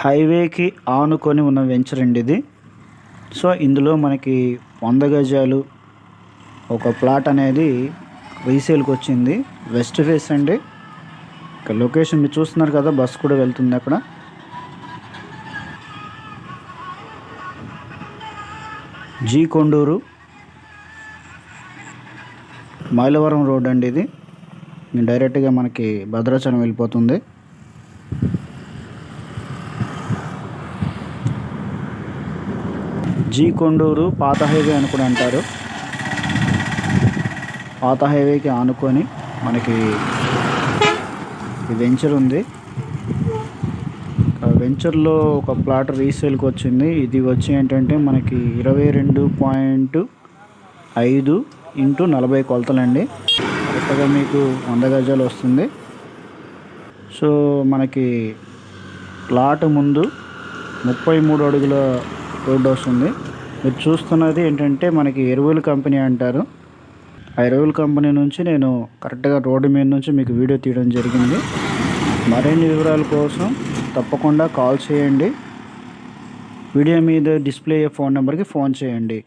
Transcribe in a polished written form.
హైవేకి ఆనుకొని ఉన్న వెంచర్ అండి ఇది. సో ఇందులో మనకి 100 గజాలు ఒక ప్లాట్ అనేది రీసేల్కి వచ్చింది. వెస్ట్ ఫేస్ అండి. ఇక్కడ లొకేషన్ మీరు చూస్తున్నారు కదా, బస్ కూడా వెళ్తుంది అక్కడ. జీ కొండూరు మైలవరం రోడ్ అండి ఇది. డైరెక్ట్గా మనకి భద్రాచలం వెళ్ళిపోతుంది. జీ కొండూరు పాత హైవే అని కూడా అంటారు. పాత హైవేకి ఆనుకొని మనకి ఈ వెంచర్ ఉంది. వెంచర్లో ఒక ప్లాట్ రీసేల్కి వచ్చింది. ఇది వచ్చి ఏంటంటే మనకి 22.5 x 40 కొలతలండి. కరెక్ట్గా మీకు 100 గజాలు వస్తుంది. సో మనకి ప్లాట్ ముందు 33 అడుగుల రోడ్డు వస్తుంది. మీరు చూస్తున్నది ఏంటంటే మనకి ఎరువుల కంపెనీ అంటారు. ఆ ఎరువుల కంపెనీ నుంచి నేను కరెక్ట్గా రోడ్డు మీద నుంచి మీకు వీడియో తీయడం జరిగింది. మరిన్ని వివరాల కోసం తప్పకుండా కాల్ చేయండి. వీడియో మీద డిస్ప్లే అయ్యే ఫోన్ నెంబర్కి ఫోన్ చేయండి.